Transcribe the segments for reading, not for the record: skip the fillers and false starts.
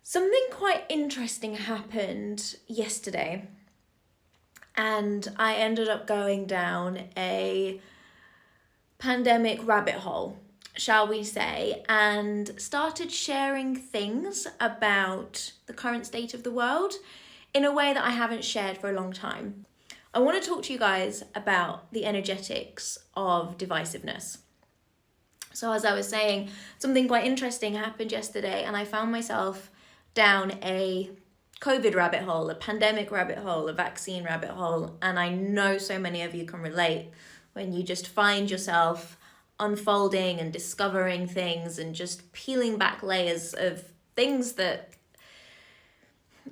Something quite interesting happened yesterday, and I ended up going down a pandemic rabbit hole, shall we say, and started sharing things about the current state of the world in a way that I haven't shared for a long time. I want to talk to you guys about the energetics of divisiveness. So, as I was saying, something quite interesting happened yesterday, and I found myself down a COVID rabbit hole, a pandemic rabbit hole, a vaccine rabbit hole. And I know so many of you can relate when you just find yourself unfolding and discovering things and just peeling back layers of things that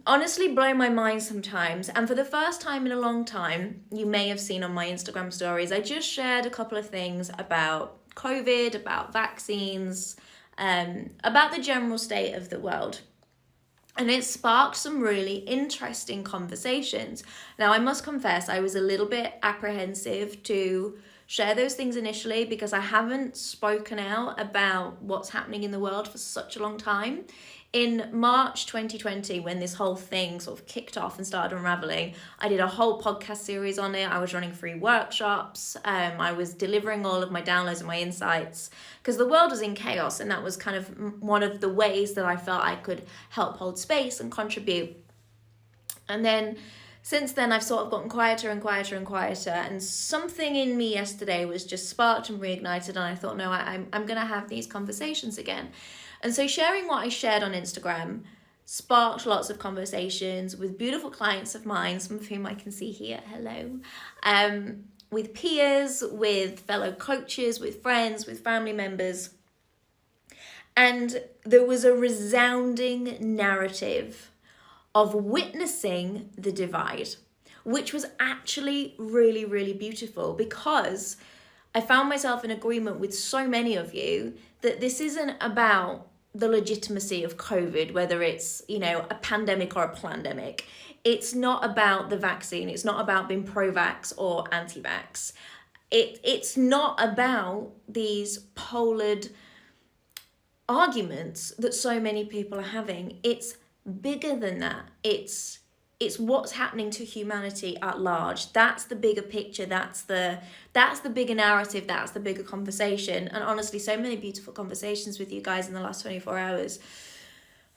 honestly blow my mind sometimes. And for the first time in a long time, you may have seen on my Instagram stories, I just shared a couple of things about COVID, about vaccines, about the general state of the world. And it sparked some really interesting conversations. Now, I must confess, I was a little bit apprehensive to share those things initially because I haven't spoken out about what's happening in the world for such a long time. In March 2020, when this whole thing sort of kicked off and started unraveling, I did a whole podcast series on it. I was running free workshops. I was delivering all of my downloads and my insights because the world was in chaos, and that was kind of one of the ways that I felt I could help hold space and contribute. And then since then, I've sort of gotten quieter and quieter and quieter, and something in me yesterday was just sparked and reignited, and I thought, no, I'm going to have these conversations again. And so sharing what I shared on Instagram sparked lots of conversations with beautiful clients of mine, some of whom I can see here, hello, with peers, with fellow coaches, with friends, with family members. And there was a resounding narrative of witnessing the divide, which was actually really, really beautiful, because I found myself in agreement with so many of you that this isn't about the legitimacy of COVID, whether it's, a pandemic or a plandemic. It's not about the vaccine. It's not about being pro-vax or anti-vax. It's not about these polared arguments that so many people are having. It's bigger than that. It's what's happening to humanity at large. That's the bigger picture. That's the bigger narrative. That's the bigger conversation. And honestly, so many beautiful conversations with you guys in the last 24 hours.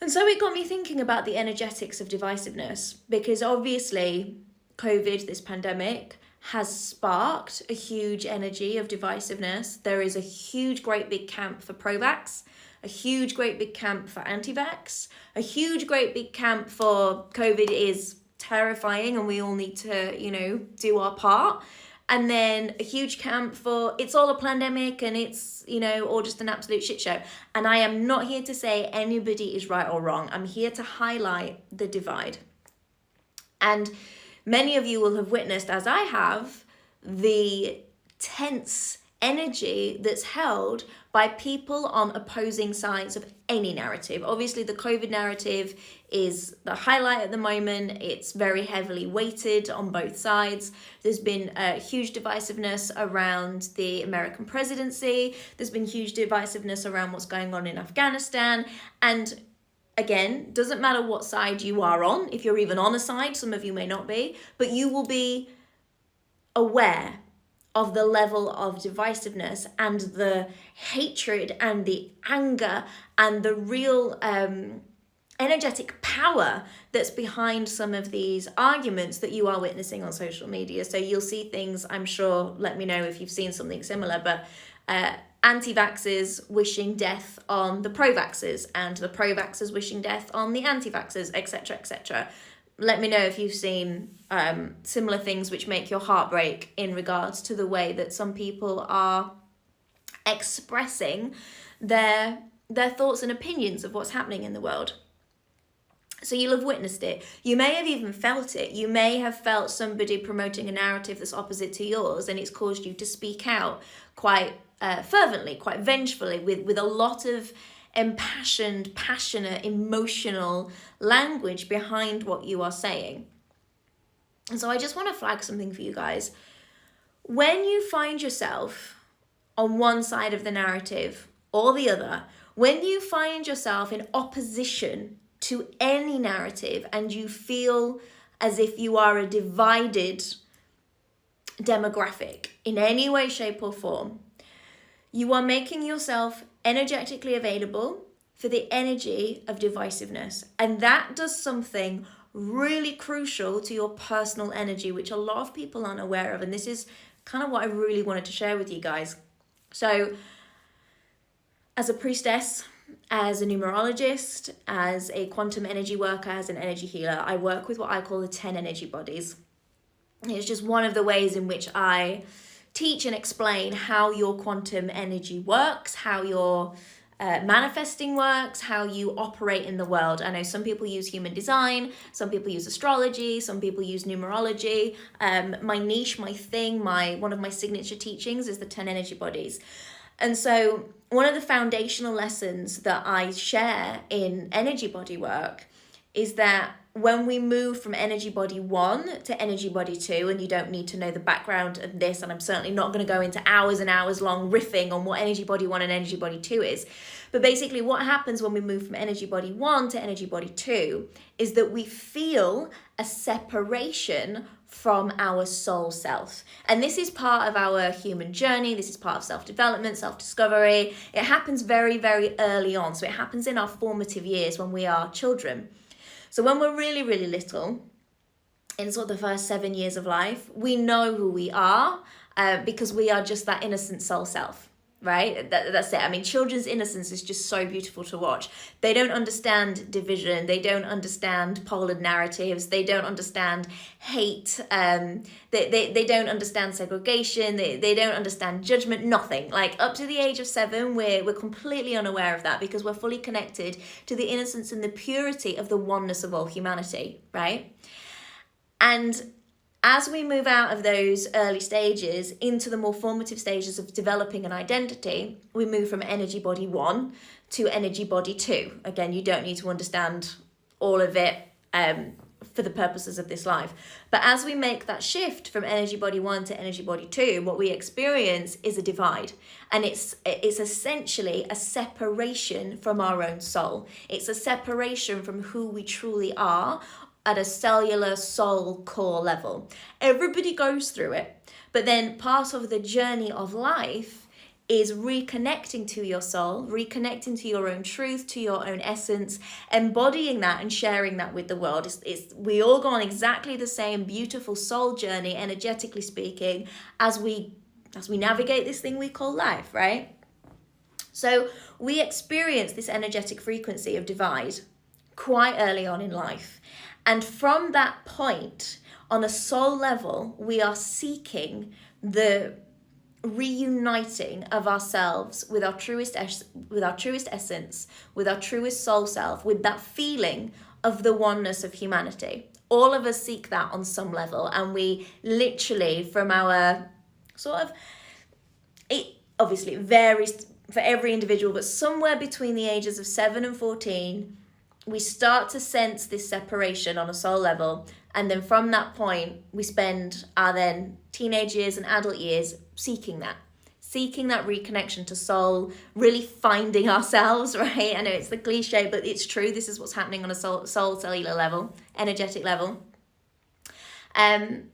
And so it got me thinking about the energetics of divisiveness, because obviously COVID, this pandemic, has sparked a huge energy of divisiveness. There is a huge, great big camp for pro-vax, a huge, great big camp for anti-vax, a huge, great big camp for COVID is terrifying and we all need to, do our part. And then a huge camp for it's all a pandemic and it's, all just an absolute shit show. And I am not here to say anybody is right or wrong. I'm here to highlight the divide. And many of you will have witnessed, as I have, the tense energy that's held by people on opposing sides of any narrative. Obviously, the COVID narrative is the highlight at the moment. It's very heavily weighted on both sides. There's been a huge divisiveness around the American presidency. There's been huge divisiveness around what's going on in Afghanistan. And again, doesn't matter what side you are on, if you're even on a side, some of you may not be, but you will be aware of the level of divisiveness and the hatred and the anger and the real energetic power that's behind some of these arguments that you are witnessing on social media. So you'll see things, I'm sure, let me know if you've seen something similar, but anti-vaxxers wishing death on the pro-vaxxers and the pro-vaxxers wishing death on the anti-vaxxers, etc., etc. Let me know if you've seen similar things which make your heart break in regards to the way that some people are expressing their thoughts and opinions of what's happening in the world. So you'll have witnessed it. You may have even felt it. You may have felt somebody promoting a narrative that's opposite to yours, and it's caused you to speak out quite fervently, quite vengefully, with a lot of impassioned, passionate, emotional language behind what you are saying. And so I just want to flag something for you guys. When you find yourself on one side of the narrative or the other, when you find yourself in opposition to any narrative and you feel as if you are a divided demographic in any way, shape, or form, you are making yourself energetically available for the energy of divisiveness. And that does something really crucial to your personal energy, which a lot of people aren't aware of. And this is kind of what I really wanted to share with you guys. So, as a priestess, as a numerologist, as a quantum energy worker, as an energy healer, I work with what I call the 10 energy bodies. It's just one of the ways in which I teach and explain how your quantum energy works, how your manifesting works, how you operate in the world. I know some people use human design, some people use astrology, some people use numerology. My niche, my thing, one of my signature teachings is the 10 energy bodies. And so one of the foundational lessons that I share in energy body work is that when we move from energy body 1 to energy body 2, and you don't need to know the background of this, and I'm certainly not going to go into hours and hours long riffing on what energy body 1 and energy body 2 is, but basically what happens when we move from energy body 1 to energy body 2 is that we feel a separation from our soul self. And this is part of our human journey. This is part of self-development, self-discovery. It happens very, very early on. So it happens in our formative years when we are children. So when we're really, really little, in sort of the first 7 years of life, we know who we are because we are just that innocent soul self, right? That's it. I mean, children's innocence is just so beautiful to watch. They don't understand division. They don't understand polar narratives. They don't understand hate. They don't understand segregation. They don't understand judgment, nothing. Like up to the age of 7, we're completely unaware of that because we're fully connected to the innocence and the purity of the oneness of all humanity, right? And as we move out of those early stages into the more formative stages of developing an identity, we move from energy body 1 to energy body 2. Again, you don't need to understand all of it for the purposes of this life. But as we make that shift from energy body 1 to energy body 2, what we experience is a divide. And it's essentially a separation from our own soul. It's a separation from who we truly are at a cellular soul core level. Everybody goes through it, but then part of the journey of life is reconnecting to your soul, reconnecting to your own truth, to your own essence, embodying that and sharing that with the world. We all go on exactly the same beautiful soul journey, energetically speaking, as we navigate this thing we call life, right? So we experience this energetic frequency of divide quite early on in life. And from that point, on a soul level, we are seeking the reuniting of ourselves with our truest essence, with our truest soul self, with that feeling of the oneness of humanity. All of us seek that on some level, and we literally, from our sort of, it obviously varies for every individual, but somewhere between the ages of 7 and 14, we start to sense this separation on a soul level. And then from that point, we spend our then teenage years and adult years seeking that reconnection to soul, really finding ourselves, right? I know it's the cliche, but it's true. This is what's happening on a soul cellular level, energetic level. And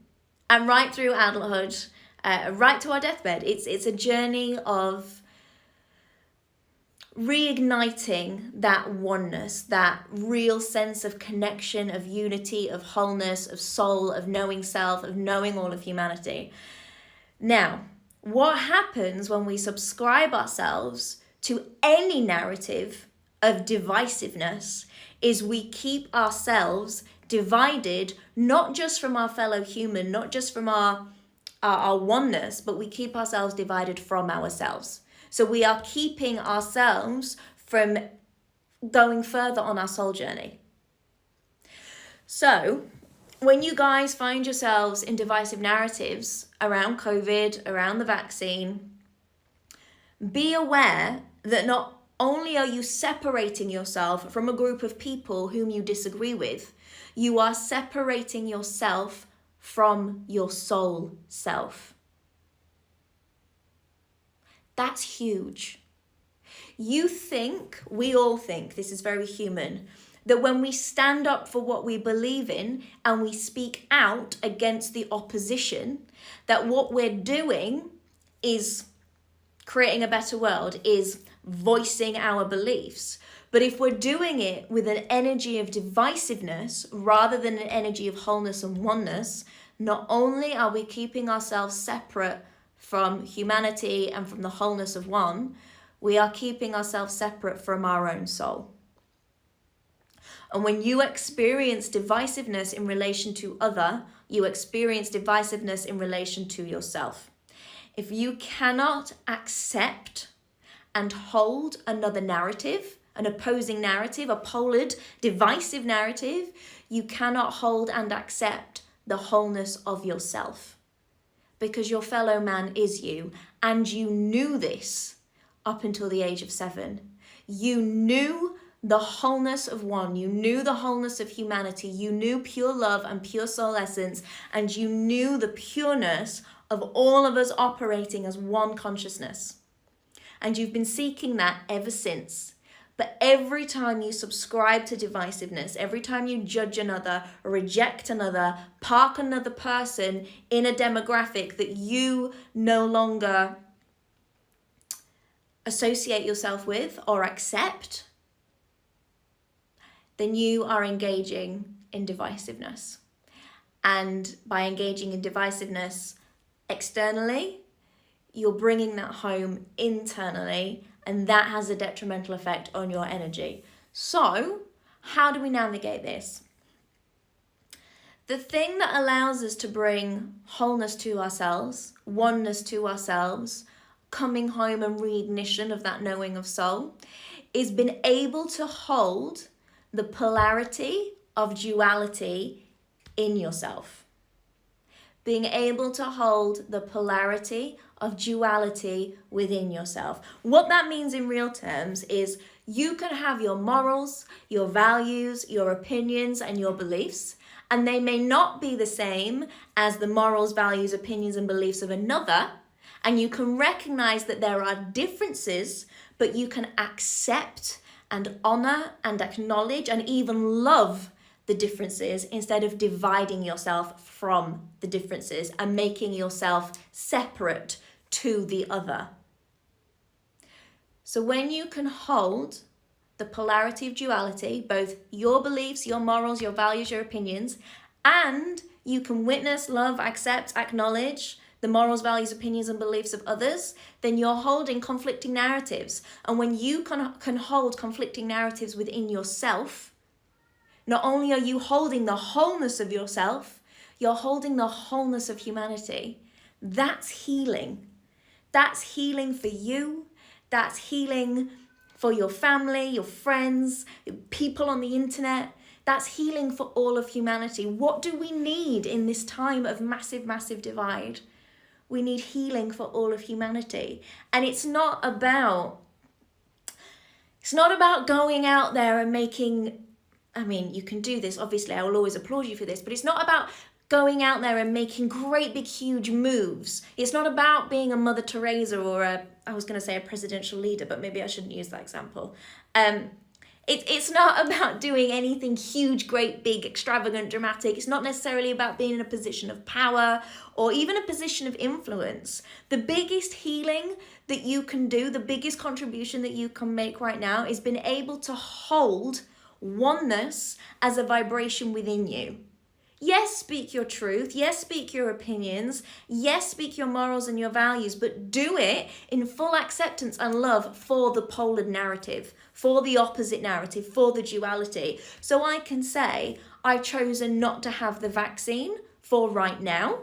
right through adulthood, right to our deathbed, it's a journey of reigniting that oneness, that real sense of connection, of unity, of wholeness, of soul, of knowing self, of knowing all of humanity. Now, what happens when we subscribe ourselves to any narrative of divisiveness is we keep ourselves divided, not just from our fellow human, not just from our oneness, but we keep ourselves divided from ourselves. So we are keeping ourselves from going further on our soul journey. So when you guys find yourselves in divisive narratives around COVID, around the vaccine, be aware that not only are you separating yourself from a group of people whom you disagree with, you are separating yourself from your soul self. That's huge. We all think, this is very human, That when we stand up for what we believe in and we speak out against the opposition, that what we're doing is creating a better world, is voicing our beliefs. But if we're doing it with an energy of divisiveness rather than an energy of wholeness and oneness, not only are we keeping ourselves separate from humanity and from the wholeness of one, we are keeping ourselves separate from our own soul. And when you experience divisiveness in relation to other, you experience divisiveness in relation to yourself. If you cannot accept and hold another narrative, an opposing narrative, a polared, divisive narrative, you cannot hold and accept the wholeness of yourself. Because your fellow man is you, and you knew this up until the age of 7. You knew the wholeness of one, you knew the wholeness of humanity, you knew pure love and pure soul essence, and you knew the pureness of all of us operating as one consciousness. And you've been seeking that ever since. But every time you subscribe to divisiveness, every time you judge another, reject another, park another person in a demographic that you no longer associate yourself with or accept, then you are engaging in divisiveness. And by engaging in divisiveness externally, you're bringing that home internally, and that has a detrimental effect on your energy. So, how do we navigate this? The thing that allows us to bring wholeness to ourselves, oneness to ourselves, coming home and reignition of that knowing of soul, is being able to hold the polarity of duality in yourself. Being able to hold the polarity of duality within yourself. What that means in real terms is you can have your morals, your values, your opinions, and your beliefs, and they may not be the same as the morals, values, opinions, and beliefs of another. And you can recognize that there are differences, but you can accept and honor and acknowledge and even love the differences instead of dividing yourself from the differences and making yourself separate to the other. So when you can hold the polarity of duality, both your beliefs, your morals, your values, your opinions, and you can witness, love, accept, acknowledge the morals, values, opinions, and beliefs of others, then you're holding conflicting narratives. And when you can hold conflicting narratives within yourself, not only are you holding the wholeness of yourself, you're holding the wholeness of humanity. That's healing. That's healing for you. That's healing for your family, your friends, people on the internet. That's healing for all of humanity. What do we need in this time of massive, massive divide? We need healing for all of humanity. And it's not about going out there and making, you can do this, obviously, I will always applaud you for this, but it's not about going out there and making great big huge moves. It's not about being a Mother Teresa or a presidential leader, but maybe I shouldn't use that example. It's not about doing anything huge, great, big, extravagant, dramatic. It's not necessarily about being in a position of power or even a position of influence. The biggest healing that you can do, the biggest contribution that you can make right now is being able to hold oneness as a vibration within you. Yes, speak your truth. Yes, speak your opinions. Yes, speak your morals and your values, but do it in full acceptance and love for the polar narrative, for the opposite narrative, for the duality. So I can say, I've chosen not to have the vaccine for right now,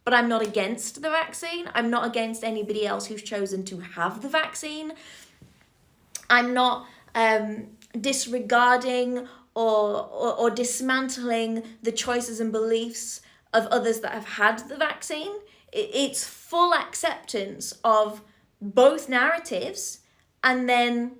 but I'm not against the vaccine. I'm not against anybody else who's chosen to have the vaccine. I'm not disregarding or dismantling the choices and beliefs of others that have had the vaccine. It's full acceptance of both narratives and then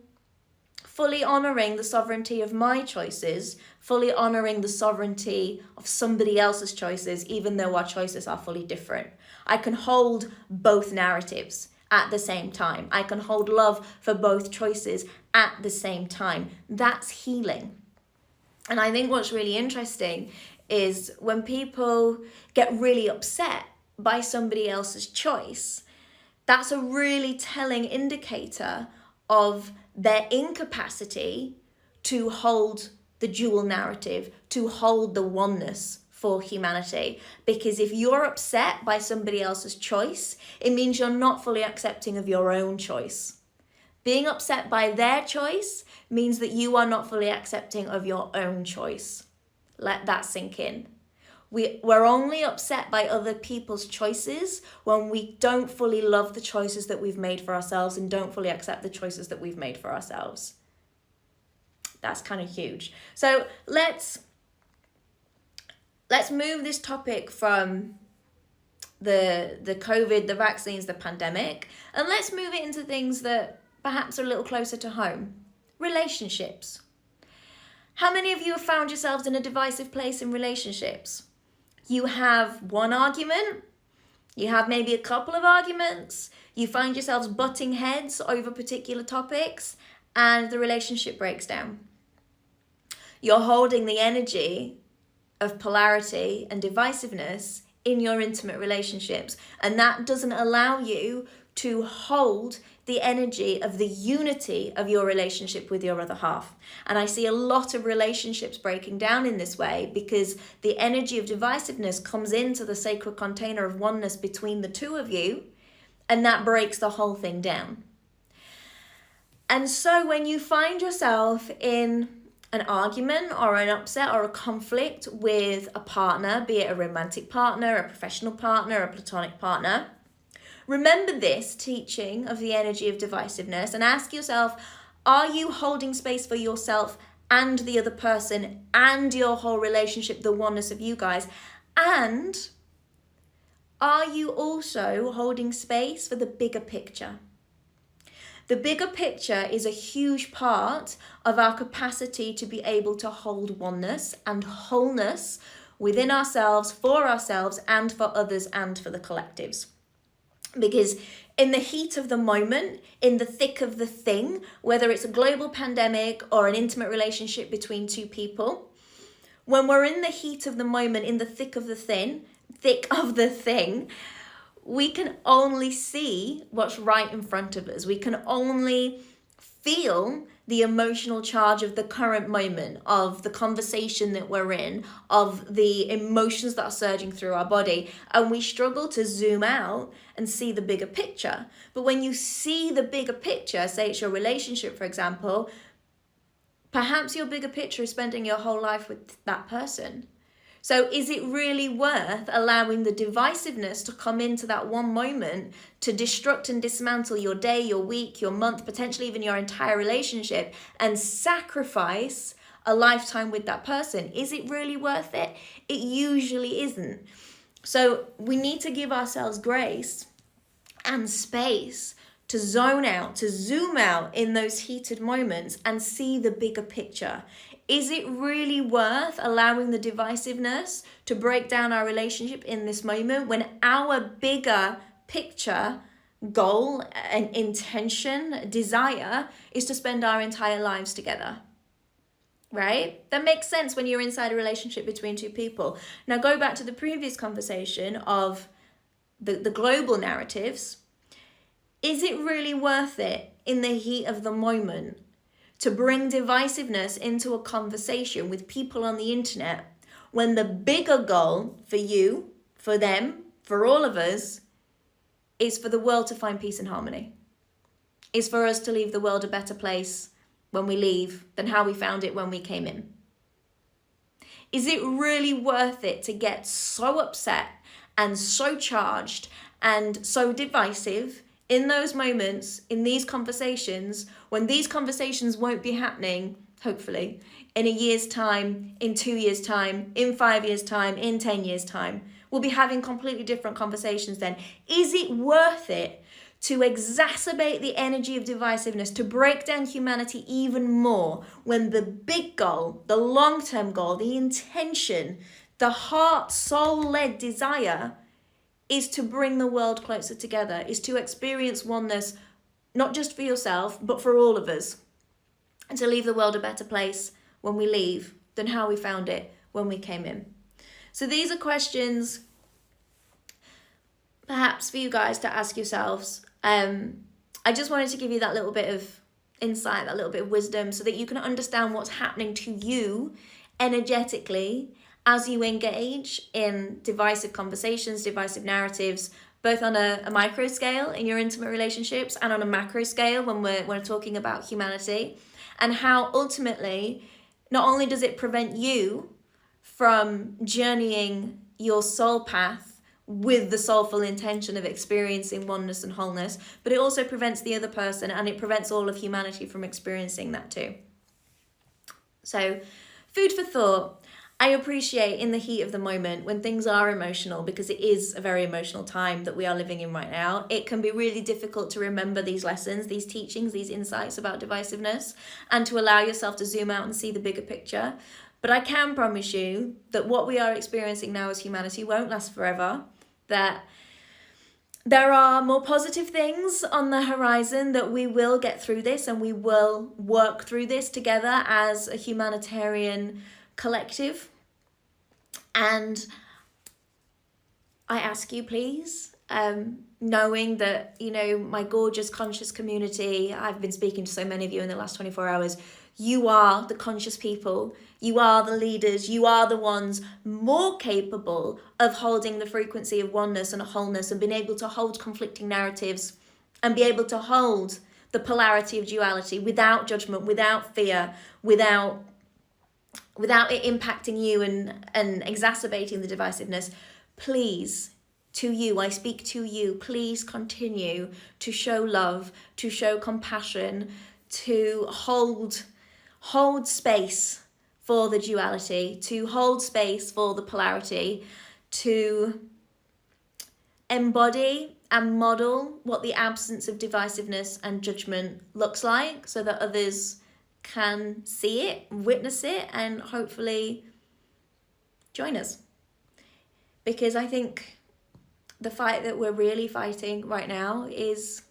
fully honouring the sovereignty of my choices, fully honouring the sovereignty of somebody else's choices, even though our choices are fully different. I can hold both narratives at the same time. I can hold love for both choices at the same time. That's healing. And I think what's really interesting is when people get really upset by somebody else's choice, that's a really telling indicator of their incapacity to hold the dual narrative, to hold the oneness for humanity. Because if you're upset by somebody else's choice, it means you're not fully accepting of your own choice. Being upset by their choice means that you are not fully accepting of your own choice. Let that sink in. We're only upset by other people's choices when we don't fully love the choices that we've made for ourselves and don't fully accept the choices that we've made for ourselves. That's kind of huge. So let's move this topic from the COVID, the vaccines, the pandemic, and let's move it into things that perhaps are a little closer to home. Relationships. How many of you have found yourselves in a divisive place in relationships? You have one argument, you have maybe a couple of arguments, you find yourselves butting heads over particular topics, and the relationship breaks down. You're holding the energy of polarity and divisiveness in your intimate relationships, and that doesn't allow you to hold the energy of the unity of your relationship with your other half. And I see a lot of relationships breaking down in this way because the energy of divisiveness comes into the sacred container of oneness between the two of you, and that breaks the whole thing down. And so when you find yourself in an argument or an upset or a conflict with a partner, be it a romantic partner, a professional partner, a platonic partner, remember this teaching of the energy of divisiveness and ask yourself, are you holding space for yourself and the other person and your whole relationship, the oneness of you guys? And are you also holding space for the bigger picture? The bigger picture is a huge part of our capacity to be able to hold oneness and wholeness within ourselves, and for others, and for the collectives. Because in the heat of the moment, in the thick of the thing, whether it's a global pandemic or an intimate relationship between two people, when we're in the heat of the moment, in the thick of the thing, we can only see what's right in front of us. We can only feel the emotional charge of the current moment, of the conversation that we're in, of the emotions that are surging through our body. And we struggle to zoom out and see the bigger picture. But when you see the bigger picture, say it's your relationship, for example, perhaps your bigger picture is spending your whole life with that person. So is it really worth allowing the divisiveness to come into that one moment to destruct and dismantle your day, your week, your month, potentially even your entire relationship, and sacrifice a lifetime with that person? Is it really worth it? It usually isn't. So we need to give ourselves grace and space to zone out, to zoom out in those heated moments and see the bigger picture. Is it really worth allowing the divisiveness to break down our relationship in this moment when our bigger picture, goal and intention, desire is to spend our entire lives together? Right? That makes sense when you're inside a relationship between two people. Now go back to the previous conversation of the global narratives. Is it really worth it in the heat of the moment to bring divisiveness into a conversation with people on the internet when the bigger goal for you, for them, for all of us, is for the world to find peace and harmony? Is for us to leave the world a better place when we leave than how we found it when we came in? Is it really worth it to get so upset and so charged and so divisive in those moments, in these conversations, when these conversations won't be happening, hopefully, in a year's time, in 2 years' time, in 5 years' time, in 10 years' time? We'll be having completely different conversations then. Is it worth it to exacerbate the energy of divisiveness, to break down humanity even more when the big goal, the long-term goal, the intention, the heart, soul-led desire is to bring the world closer together, is to experience oneness, not just for yourself, but for all of us, and to leave the world a better place when we leave than how we found it when we came in. So these are questions perhaps for you guys to ask yourselves. I just wanted to give you that little bit of insight, that little bit of wisdom, so that you can understand what's happening to you energetically as you engage in divisive conversations, divisive narratives, both on a micro scale in your intimate relationships and on a macro scale when we're talking about humanity, and how ultimately not only does it prevent you from journeying your soul path with the soulful intention of experiencing oneness and wholeness, but it also prevents the other person, and it prevents all of humanity from experiencing that too. So, food for thought. I appreciate in the heat of the moment when things are emotional, because it is a very emotional time that we are living in right now. It can be really difficult to remember these lessons, these teachings, these insights about divisiveness, and to allow yourself to zoom out and see the bigger picture. But I can promise you that what we are experiencing now as humanity won't last forever, that there are more positive things on the horizon, that we will get through this and we will work through this together as a humanitarian collective. And I ask you, please, knowing that, my gorgeous conscious community, I've been speaking to so many of you in the last 24 hours, you are the conscious people, you are the leaders, you are the ones more capable of holding the frequency of oneness and wholeness, and being able to hold conflicting narratives and be able to hold the polarity of duality without judgment, without fear, without it impacting you and exacerbating the divisiveness. Please, to you, I speak to you, please continue to show love, to show compassion, to hold space for the duality, to hold space for the polarity, to embody and model what the absence of divisiveness and judgment looks like, so that others can see it, witness it, and hopefully join us. Because I think the fight that we're really fighting right now is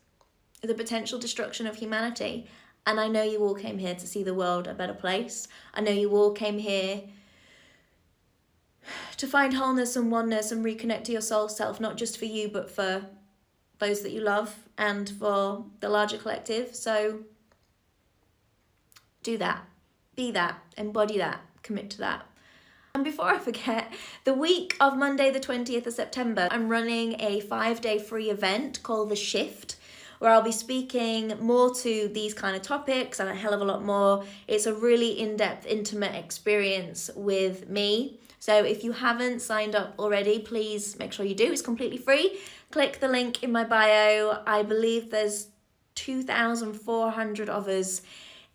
the potential destruction of humanity. And I know you all came here to see the world a better place. I know you all came here to find wholeness and oneness and reconnect to your soul self, not just for you, but for those that you love and for the larger collective. So do that, be that, embody that, commit to that. And before I forget, the week of Monday the 20th of September, I'm running a 5-day free event called The Shift, where I'll be speaking more to these kind of topics and a hell of a lot more. It's a really in-depth, intimate experience with me. So if you haven't signed up already, please make sure you do. It's completely free. Click the link in my bio. I believe there's 2,400 of us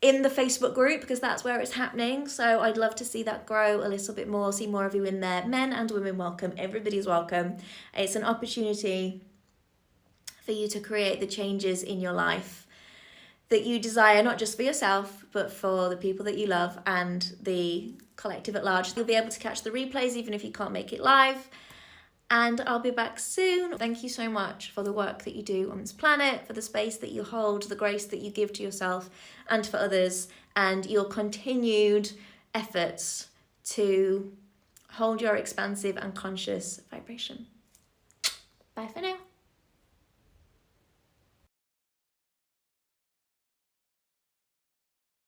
in the Facebook group, because that's where it's happening. So I'd love to see that grow a little bit more, see more of you in there. Men and women welcome, everybody's welcome. It's an opportunity for you to create the changes in your life that you desire, not just for yourself, but for the people that you love and the collective at large. You'll be able to catch the replays even if you can't make it live. And I'll be back soon. Thank you so much for the work that you do on this planet, for the space that you hold, the grace that you give to yourself and for others, and your continued efforts to hold your expansive and conscious vibration. Bye for now.